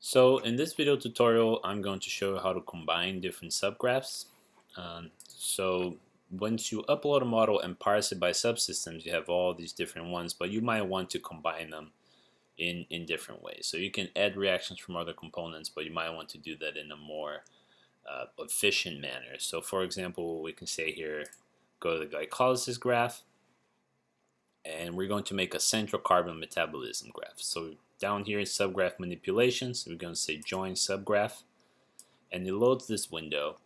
So in this video tutorial, I'm going to show you how to combine different subgraphs. So once you upload a model and parse it by subsystems, you have all these different ones, but you might want to combine them in different ways. So you can add reactions from other components, but you might want to do that in a more efficient manner. So for example, we can say here, go to the glycolysis graph, and we're going to make a central carbon metabolism graph. So down here in subgraph manipulations, we're going to say join subgraph, and it loads this window.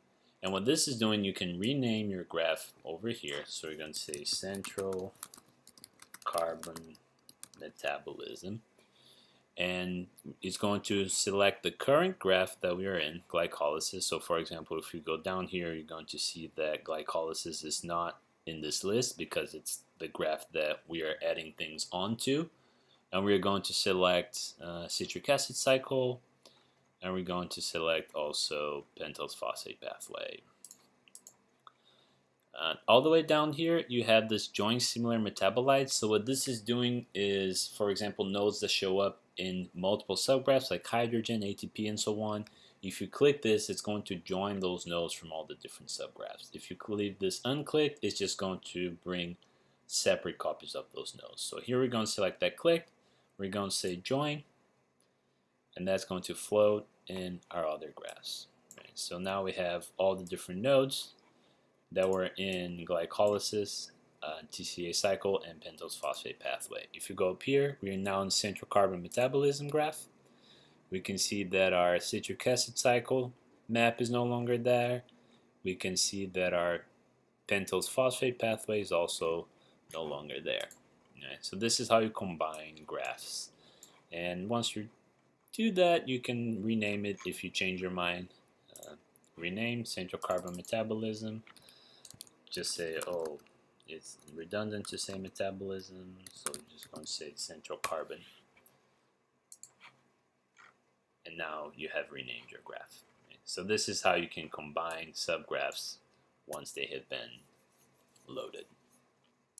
And what this is doing, you can rename your graph over here. So we're going to say central carbon metabolism, and it's going to select the current graph that we are in, glycolysis. So for example, if you go down here, you're going to see that glycolysis is not in this list because it's the graph that we are adding things onto. And we're going to select citric acid cycle, and we're going to select also pentose phosphate pathway. All the way down here, you have this join similar metabolites. So what this is doing is, for example, nodes that show up in multiple subgraphs like hydrogen, ATP, and so on. If you click this, it's going to join those nodes from all the different subgraphs. If you leave this unclicked, it's just going to bring separate copies of those nodes. So here we're going to select that click. We're going to say join, and that's going to float in our other graphs. Right? So now we have all the different nodes that were in glycolysis, TCA cycle, and pentose phosphate pathway. If you go up here, we are now in central carbon metabolism graph. We can see that our citric acid cycle map is no longer there. We can see that our pentose phosphate pathway is also no longer there. Right, so this is how you combine graphs. And once you do that, you can rename it if you change your mind. Rename central carbon metabolism. Just say, oh, it's redundant to say metabolism, so we're just going to say central carbon. And now you have renamed your graph. Right? So this is how you can combine subgraphs once they have been loaded.